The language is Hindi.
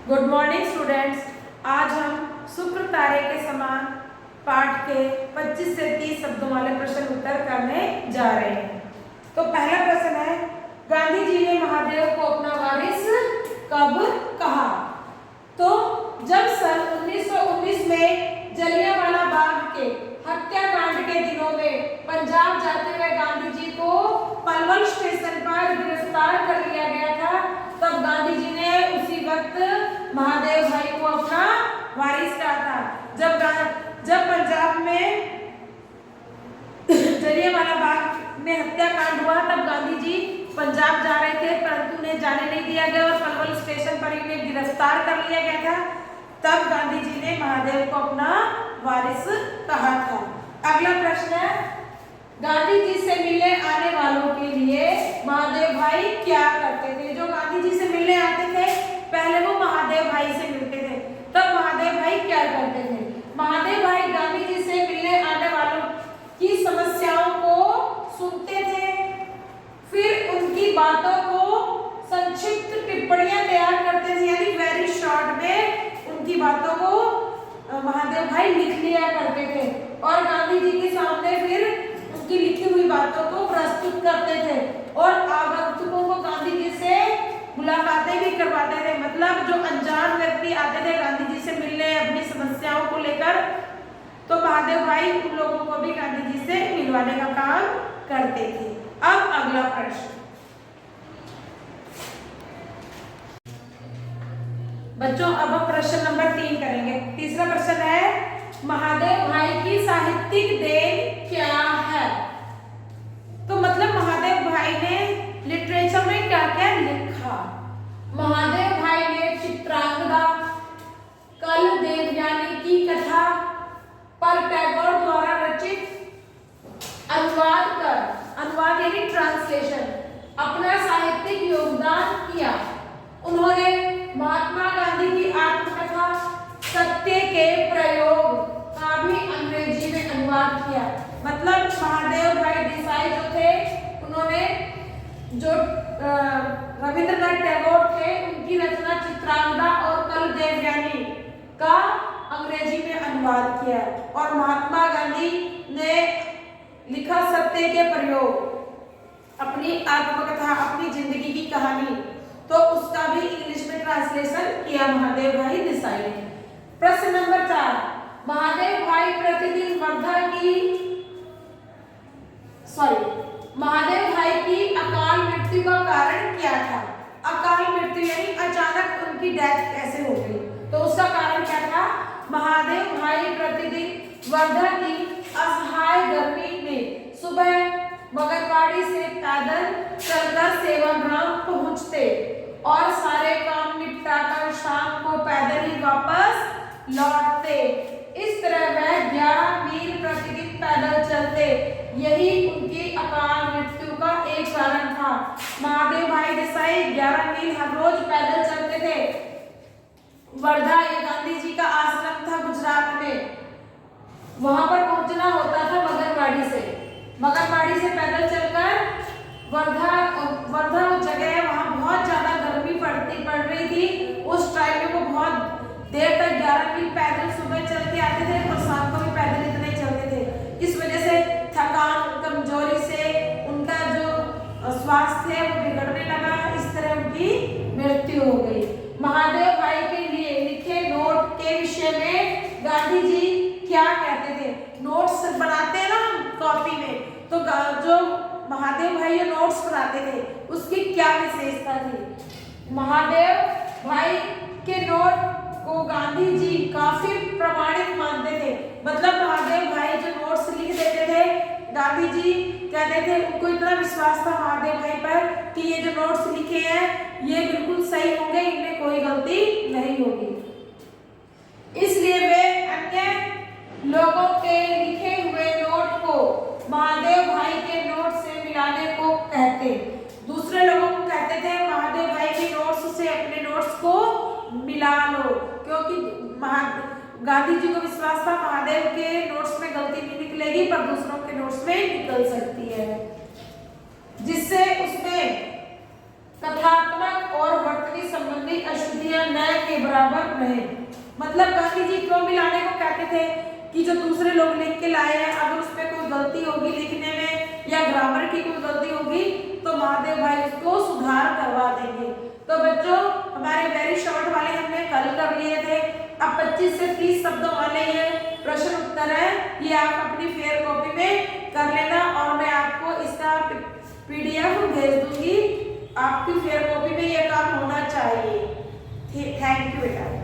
Good morning students. आज हम शुक्र तारे के समान पाठ के 25 से 30 शब्दों वाले प्रश्न उत्तर करने जा रहे हैं। तो पहला प्रश्न है, गांधी जी ने महादेव को अपना वारिस कब कहा? तो जब सन 1919 में जलियांवाला बाग के हत्याकांड के दिनों में पंजाब जाते हुए गांधी जी को पलवल स्टेशन पर गिरफ्तार कर लिया गया था, तब गांधी जी ने उसी वक्त महादेव भाई को अपना वारिस कहा था। जब पंजाब में जलियांवाला बाग में हत्याकांड हुआ, तब गांधी जी पंजाब जा रहे थे, परंतु उन्हें जाने नहीं दिया गया और पलवल स्टेशन पर उन्हें गिरफ्तार कर लिया गया था। तब गांधी जी ने महादेव को अपना वारिस कहा था। अगला प्रश्न है, गांधी जी से मिलने आने वालों के लिए महादेव भाई क्या करते थे? जो गांधी जी से मिलने आते थे, पहले वो महादेव भाई से मिलते थे, तब महादेव भाई क्या करते थे? महादेव भाई गांधी जी से मिलने आने वालों की समस्याओं को सुनते थे, फिर उनकी बातों को संक्षिप्त टिप्पणियां तैयार करते थे, यानी वेरी शॉर्ट में उनकी बातों को महादेव भाई लिख लिया करते थे और गांधी जी के सामने फिर उनकी लिखी हुई बातों को प्रस्तुत करते थे और आगंतुकों को गांधी जी से मुलाकातें भी करवाते थे। मतलब जो अनजान व्यक्ति आते थे गांधी जी से मिलने अपनी समस्याओं को लेकर, तो महादेव भाई उन लोगों को भी गांधी जी से मिलवाने का काम करते थे। अब अगला प्रश्न, बच्चों अब हम प्रश्न नंबर 3 करेंगे। तीसरा प्रश्न है, महादेव भाई की साहित्यिक देन क्या है? तो मतलब महादेव भाई ने लिटरेचर में क्या क्या लिखा? महादेव भाई ने चित्रांगदा, कल देवयानी की कथा पर टैगोर द्वारा रचित अनुवाद यानी ट्रांसलेशन अपना साहित्यिक योगदान किया। उन्होंने महात्मा गांधी की आत्मकथा सत्य के प्रयोग का भी अंग्रेजी में अनुवाद किया। मतलब महादेव भाई देसाई जो थे, उन्होंने जो रविंद्रनाथ टैगोर थे उनकी रचना चित्रांगदा और कल देवयानी का अंग्रेजी में अनुवाद किया और महात्मा गांधी ने लिखा सत्य के प्रयोग, अपनी आत्मकथा, अपनी जिंदगी की कहानी, तो उसका भी इंग्लिश में ट्रांसलेशन किया महादेव भाई देसाई ने। प्रश्न नंबर 4, महादेव भाई प्रतिदिन महादेव भाई की अकाल मृत्यु का कारण क्या था? अकाल मृत्यु यानी अचानक उनकी डेथ कैसे हो गई, तो उसका कारण क्या था? महादेव भाई प्रतिदिन वर्धा की असहाय गर्मी में सुबह मगरवाड़ी से पैदल चलकर सेवाग्राम पहुंचते और सारे काम निपटाकर शाम को पैदल ही वापस लौटते। इस तरह वह 11 मील प्रतिदिन पैदल चलते। यही उनकी अकाल मृत्यु का एक कारण था। महादेव भाई देसाई 11 मील हर रोज पैदल चलते थे। वर्धा ये गांधी जी का आश्रम था गुजरात में, वहां पर पहुंचना होता था मगरवाड़ी से पैदल चलकर वर्धा वो जगह है, वहां बहुत ज्यादा गर्मी पड़ रही थी। उस टाइम में वो बहुत देर तक 11 मील पैदल सुबह चल के आते थे और शाम को भी पैदल इतने चलते थे। इस वजह से थकान, कमजोरी से उनका जो स्वास्थ्य है वो बिगड़ने लगा। इस तरह उनकी मृत्यु हो गई। महादेव भाई के लिए लिखे नोट के विषय में गांधी जी क्या कहते थे? नोट्स बनाते हैं ना कॉपी में, तो जो महादेव भाई ये नोट्स बनाते थे उसकी क्या विशेषता थी? महादेव भाई के नोट को गांधी जी काफी प्रमाणिक मानते थे। मतलब महादेव भाई जो नोट्स लिख देते थे, गांधी जी कहते थे, उनको इतना विश्वास था महादेव भाई पर कि ये जो नोट्स लिखे हैं ये बिल्कुल सही होंगे, इनमें कोई गलती नहीं होगी। इसलिए वे अन्य लोगों के लिखे हुए नोट को महादेव भाई के नोट से मिलाने को कहते। दूसरे लोगों को कहते थे महादेव भाई के नोट्स से अपने नोट्स को मिला लो, क्योंकि गांधी जी को विश्वास था महादेव के नोट्स में गलती नहीं निकलेगी पर दूसरों के नोट्स में निकल सकती है, जिससे उसमें कथात्मक और वर्तनी संबंधी अशुद्धियां या न के बराबर रहे। मतलब गांधी जी क्यों मिलाने को कहते थे कि जो दूसरे लोग लिख के लाए हैं अगर उसमें कोई गलती होगी लिखने में या ग्रामर की कोई गलती होगी तो महादेव भाई उसको सुधार करवा देंगे। तो बच्चों हमारे वेरी शॉर्ट वाले हमने कल कर लिए थे, अब 25 से 30 शब्दों वाले ये प्रश्न उत्तर है, ये आप अपनी फेयर कॉपी में कर लेना और मैं आपको इसका PDF भेज दूंगी। आपकी फेयर कॉपी में ये काम होना चाहिए। थैंक यू बेटा।